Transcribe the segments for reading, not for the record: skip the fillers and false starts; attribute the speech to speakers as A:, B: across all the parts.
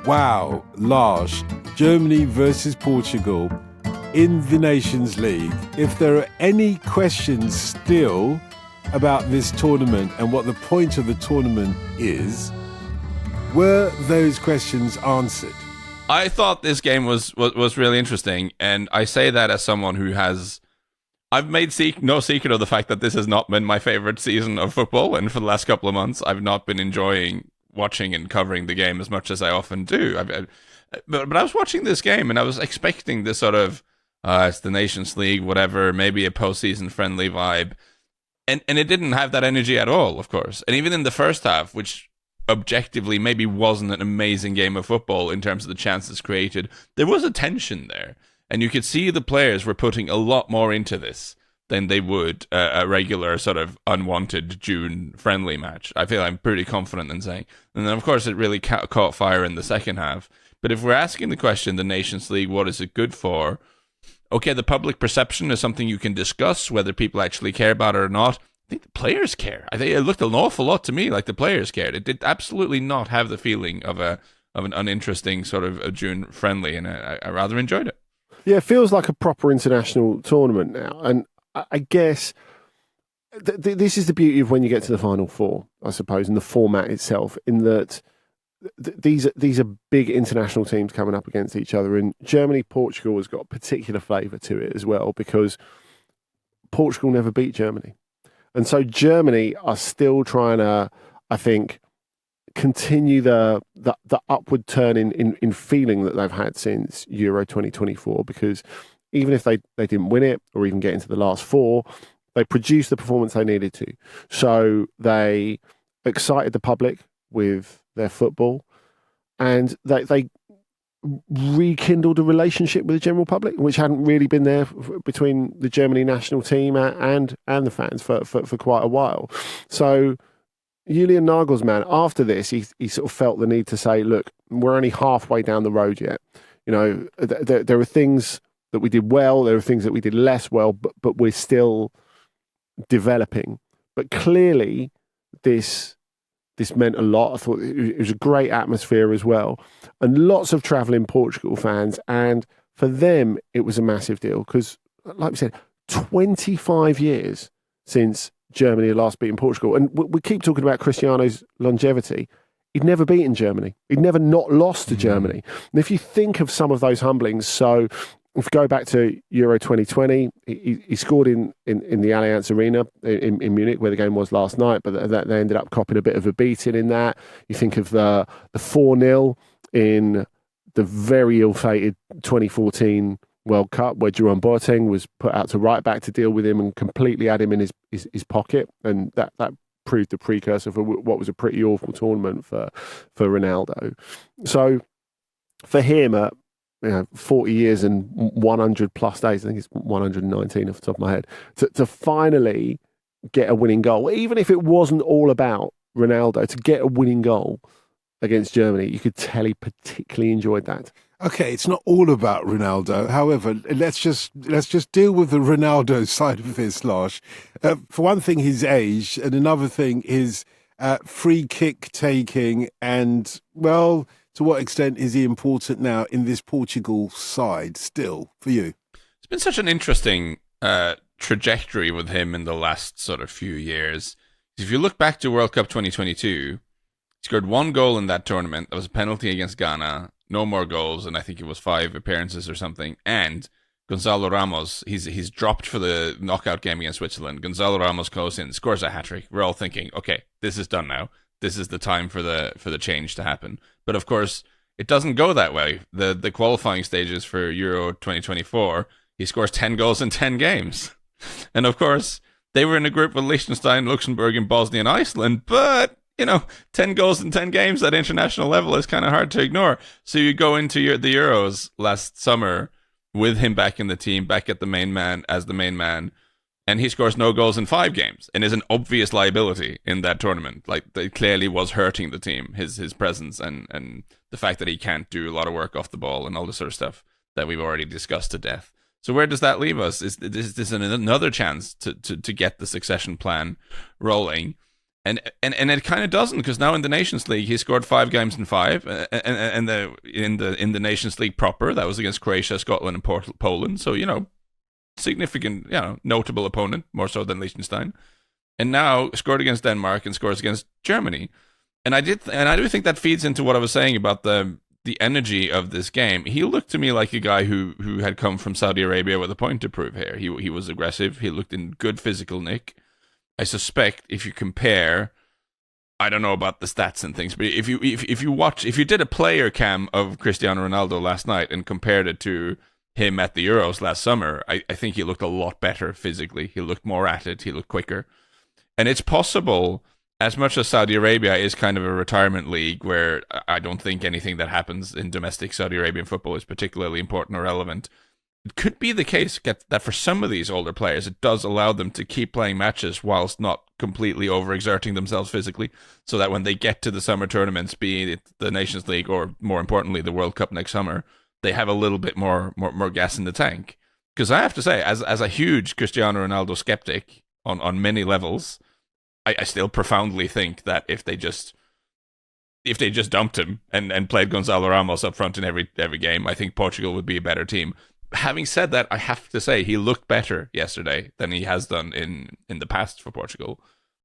A: Wow, Lars, Germany versus Portugal in the Nations League. If there are any questions still about this tournament and what the point of the tournament is, were those questions answered?
B: I thought this game was really interesting, and I say that as someone who has... I've made no secret of the fact that this has not been my favorite season of football, and for the last couple of months, I've not been enjoying watching and covering the game as much as I often do. But I was watching this game, and I was expecting this sort of, it's the Nations League, whatever, maybe a postseason friendly vibe, and it didn't have that energy at all, of course. And even in the first half, which objectively maybe wasn't an amazing game of football in terms of the chances created, there was a tension there. And you could see the players were putting a lot more into this than they would a regular sort of unwanted June friendly match. I feel I'm pretty confident in saying. And then, of course, it really caught fire in the second half. But if we're asking the question, the Nations League, what is it good for? Okay, the public perception is something you can discuss, whether people actually care about it or not. I think the players care. I think it looked an awful lot to me like the players cared. It did absolutely not have the feeling of an uninteresting sort of a June friendly, and I rather enjoyed it.
C: Yeah, it feels like a proper international tournament now. And I guess this is the beauty of when you get to the Final Four, I suppose, and the format itself, in that these are big international teams coming up against each other. And Germany-Portugal has got a particular flavour to it as well, because Portugal never beat Germany. And so Germany are still trying to, I think, continue the upward turn in feeling that they've had since Euro 2024, because even if they didn't win it or even get into the last four, they produced the performance they needed to. So they excited the public with their football, and they rekindled a relationship with the general public, which hadn't really been there between the Germany national team and the fans for quite a while. So Julian Nagelsmann, after this, he sort of felt the need to say, look, we're only halfway down the road yet. You know, there are things that we did well, there are things that we did less well, but we're still developing. But clearly, this meant a lot. I thought it was a great atmosphere as well. And lots of travelling Portugal fans. And for them, it was a massive deal because, like we said, 25 years since Germany had last beaten Portugal. And we keep talking about Cristiano's longevity. He'd never beaten Germany. He'd never not lost to Germany. And if you think of some of those humblings, so if we go back to Euro 2020, he scored in the Allianz Arena in Munich, where the game was last night, but they ended up copping a bit of a beating in that. You think of the 4-0 in the very ill-fated 2014 World Cup, where Jerome Boateng was put out to right back to deal with him and completely had him in his pocket, and that proved the precursor for what was a pretty awful tournament for Ronaldo. So for him, 40 years and 100 plus days, I think it's 119 off the top of my head, to finally get a winning goal, even if it wasn't all about Ronaldo, to get a winning goal against Germany, you could tell he particularly enjoyed that.
A: Okay, it's not all about Ronaldo. However, let's just deal with the Ronaldo side of this, Lars. For one thing, his age, and another thing, his free kick taking, and, well, to what extent is he important now in this Portugal side still for you?
B: It's been such an interesting trajectory with him in the last sort of few years. If you look back to World Cup 2022, he scored one goal in that tournament. That was a penalty against Ghana. No more goals, and I think it was 5 appearances or something. And Gonzalo Ramos, he's dropped for the knockout game against Switzerland. Gonzalo Ramos goes in, scores a hat-trick. We're all thinking, okay, this is done now. This is the time for the change to happen. But of course, it doesn't go that way. The qualifying stages for Euro 2024, he scores 10 goals in 10 games. And of course, they were in a group with Liechtenstein, Luxembourg, and Bosnia and Iceland, but 10 goals in 10 games at international level is kind of hard to ignore. So you go into the Euros last summer with him back in the team, back at the main man, as the main man, and he scores no goals in 5 games and is an obvious liability in that tournament. Like, it clearly was hurting the team, his presence and the fact that he can't do a lot of work off the ball and all this sort of stuff that we've already discussed to death. So where does that leave us? Is this another chance to get the succession plan rolling? And it kind of doesn't, because now in the Nations League he scored 5 games in 5, and in the Nations League proper that was against Croatia, Scotland, and Poland. So significant, notable opponent, more so than Liechtenstein. And now scored against Denmark and scores against Germany. And I do think that feeds into what I was saying about the energy of this game. He looked to me like a guy who had come from Saudi Arabia with a point to prove here. He was aggressive. He looked in good physical nick. I suspect if you compare, I don't know about the stats and things, but if you did a player cam of Cristiano Ronaldo last night and compared it to him at the Euros last summer, I think he looked a lot better physically. He looked more at it. He looked quicker. And it's possible, as much as Saudi Arabia is kind of a retirement league where I don't think anything that happens in domestic Saudi Arabian football is particularly important or relevant, it could be the case that for some of these older players, it does allow them to keep playing matches whilst not completely overexerting themselves physically, so that when they get to the summer tournaments, be it the Nations League or more importantly the World Cup next summer, they have a little bit more gas in the tank. Because I have to say, as a huge Cristiano Ronaldo skeptic on many levels, I still profoundly think that if they just dumped him and played Gonzalo Ramos up front in every game, I think Portugal would be a better team. Having said that, I have to say he looked better yesterday than he has done in the past for Portugal,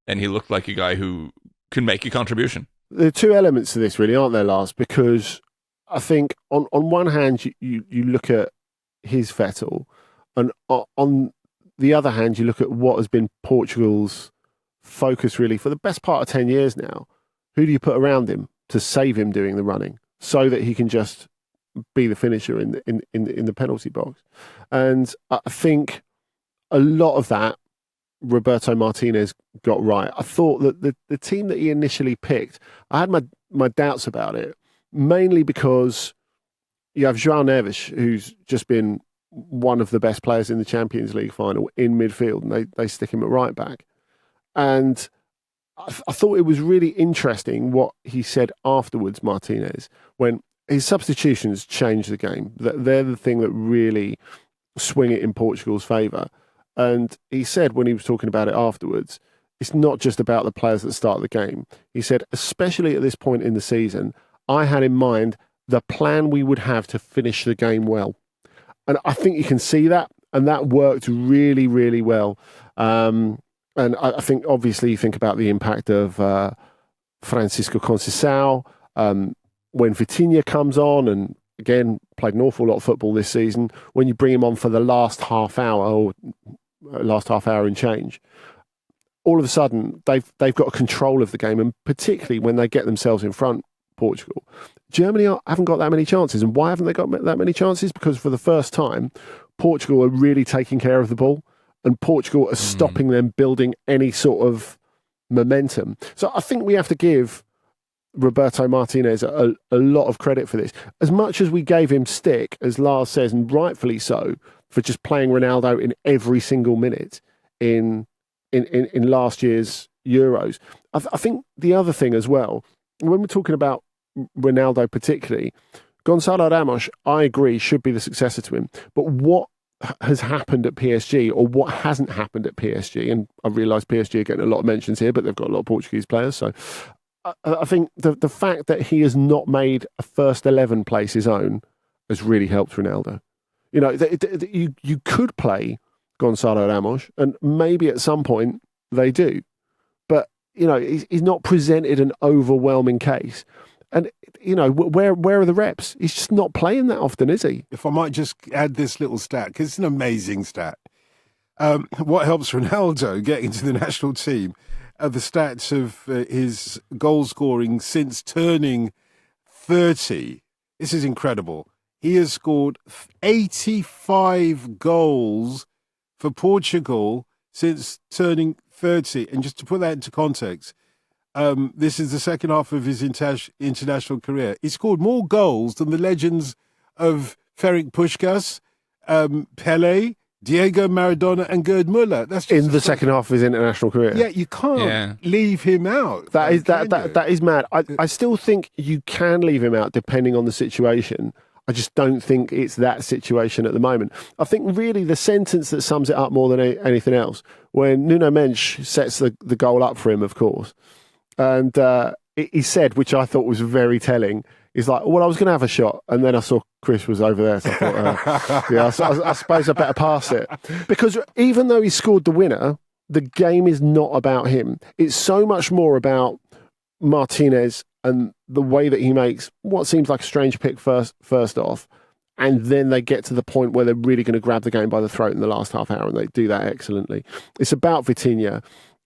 B: and he looked like a guy who can make a contribution.
C: There are two elements to this, really, aren't there, Lars? Because I think on one hand you look at his Vettel, and on the other hand you look at what has been Portugal's focus really for the best part of 10 years now. Who do you put around him to save him doing the running so that he can just be the finisher in the penalty box? And I think a lot of that Roberto Martínez got right. I thought that the team that he initially picked, I had my doubts about it, mainly because you have João Neves, who's just been one of the best players in the Champions League final in midfield, and they stick him at right back. And I thought it was really interesting what he said afterwards, Martinez, when his substitutions changed the game. They're the thing that really swing it in Portugal's favour. And he said when he was talking about it afterwards, it's not just about the players that start the game. He said, especially at this point in the season, I had in mind the plan we would have to finish the game well. And I think you can see that, and that worked really, really well. And I think, obviously, you think about the impact of Francisco Conceição. When Vitinha comes on, and again, played an awful lot of football this season, when you bring him on for the last half hour, or last half hour and change, all of a sudden, they've got control of the game, and particularly when they get themselves in front, Portugal. Germany haven't got that many chances. And why haven't they got that many chances? Because for the first time, Portugal are really taking care of the ball, and Portugal are stopping them building any sort of momentum. So I think we have to give Roberto Martinez a lot of credit for this. As much as we gave him stick, as Lars says, and rightfully so, for just playing Ronaldo in every single minute in last year's Euros. I think the other thing as well, when we're talking about Ronaldo particularly, Gonzalo Ramos, I agree, should be the successor to him. But what has happened at PSG, or what hasn't happened at PSG, and I realise PSG are getting a lot of mentions here, but they've got a lot of Portuguese players, so I think the fact that he has not made a first 11 place his own has really helped Ronaldo. You know, you could play Gonzalo Ramos, and maybe at some point they do, but you know, he's not presented an overwhelming case. And, you know, where are the reps? He's just not playing that often, is he?
A: If I might just add this little stat, because it's an amazing stat. What helps Ronaldo get into the national team are the stats of his goal scoring since turning 30. This is incredible. He has scored 85 goals for Portugal since turning 30. And just to put that into context, this is the second half of his international career. He scored more goals than the legends of Ferenc Puskás, Pelé, Diego Maradona, and Gerd Müller. That's just
C: in the second half of his international career.
A: Yeah, you can't leave him out.
C: That is mad. I still think you can leave him out depending on the situation. I just don't think it's that situation at the moment. I think really the sentence that sums it up more than anything else, when Nuno Mensch sets the goal up for him, of course, and he said, which I thought was very telling, he's like, well, I was going to have a shot, and then I saw Chris was over there, so I thought, I suppose I better pass it. Because even though he scored the winner, the game is not about him. It's so much more about Martinez and the way that he makes what seems like a strange pick first off, and then they get to the point where they're really going to grab the game by the throat in the last half hour, and they do that excellently. It's about Vitinha.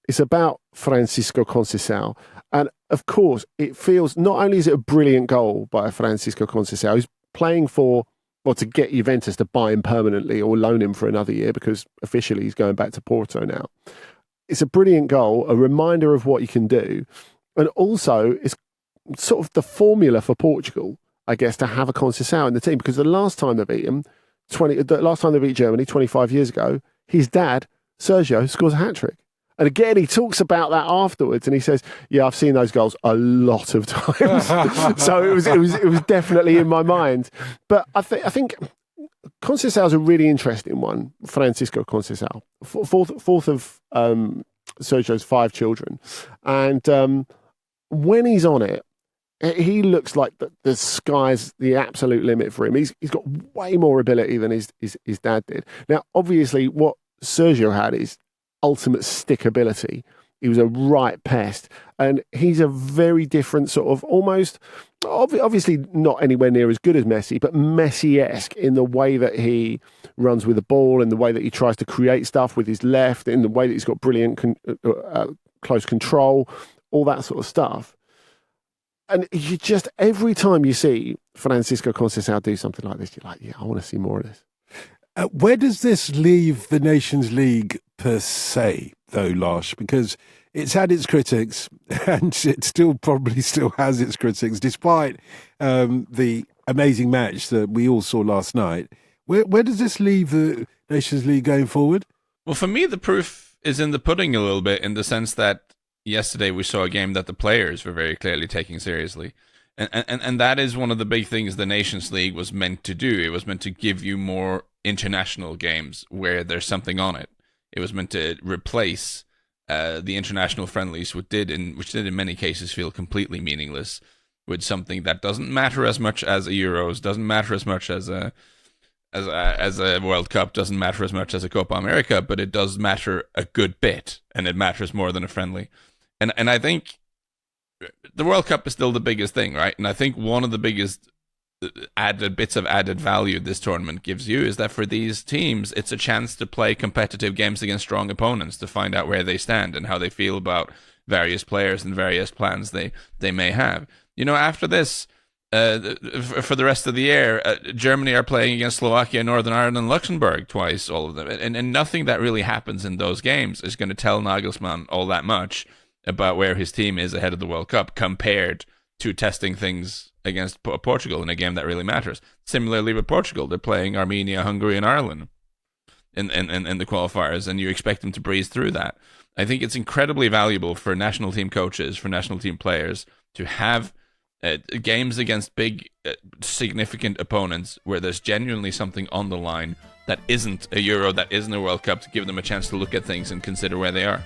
C: It's about Francisco Conceição. And of course, it feels, not only is it a brilliant goal by Francisco Conceição, who's playing to get Juventus to buy him permanently or loan him for another year, because officially he's going back to Porto now. It's a brilliant goal, a reminder of what you can do. And also, it's sort of the formula for Portugal, I guess, to have a Conceição in the team, because the last time they beat Germany 25 years ago, his dad, Sergio, scores a hat-trick. And again, he talks about that afterwards, and he says, "Yeah, I've seen those goals a lot of times." So it was definitely in my mind. But I think Conceição is a really interesting one. Francisco Conceição, fourth of Sergio's 5 children, and when he's on it, he looks like the sky's the absolute limit for him. He's got way more ability than his dad did. Now, obviously, what Sergio had is ultimate stick ability. He was a right pest, and he's a very different sort of, almost, obviously not anywhere near as good as Messi, but Messi-esque in the way that he runs with the ball, in the way that he tries to create stuff with his left, in the way that he's got brilliant close control, all that sort of stuff. And you just, every time you see Francisco Conceição do something like this, you're like, yeah, I want to see more of this.
A: Where does this leave the Nations League per se, though, Lars? Because it's had its critics, and it probably still has its critics, despite the amazing match that we all saw last night. Where does this leave the Nations League going forward?
B: Well, for me, the proof is in the pudding a little bit, in the sense that yesterday we saw a game that the players were very clearly taking seriously. And that is one of the big things the Nations League was meant to do. It was meant to give you more international games where there's something on it. It was meant to replace the international friendlies, which did in many cases feel completely meaningless, with something that doesn't matter as much as a Euros, doesn't matter as much as a World Cup, doesn't matter as much as a Copa America, but it does matter a good bit, and it matters more than a friendly. And I think the World Cup is still the biggest thing, right? And I think one of the biggest bits of added value this tournament gives you is that for these teams, it's a chance to play competitive games against strong opponents, to find out where they stand and how they feel about various players and various plans they may have. You know, after this, for the rest of the year, Germany are playing against Slovakia, Northern Ireland, and Luxembourg twice, all of them. And nothing that really happens in those games is going to tell Nagelsmann all that much about where his team is ahead of the World Cup, compared to testing things against Portugal in a game that really matters. Similarly with Portugal, they're playing Armenia, Hungary, and Ireland in the qualifiers, and you expect them to breeze through that. I think it's incredibly valuable for national team coaches, for national team players, to have games against big, significant opponents where there's genuinely something on the line that isn't a Euro, that isn't a World Cup, to give them a chance to look at things and consider where they are.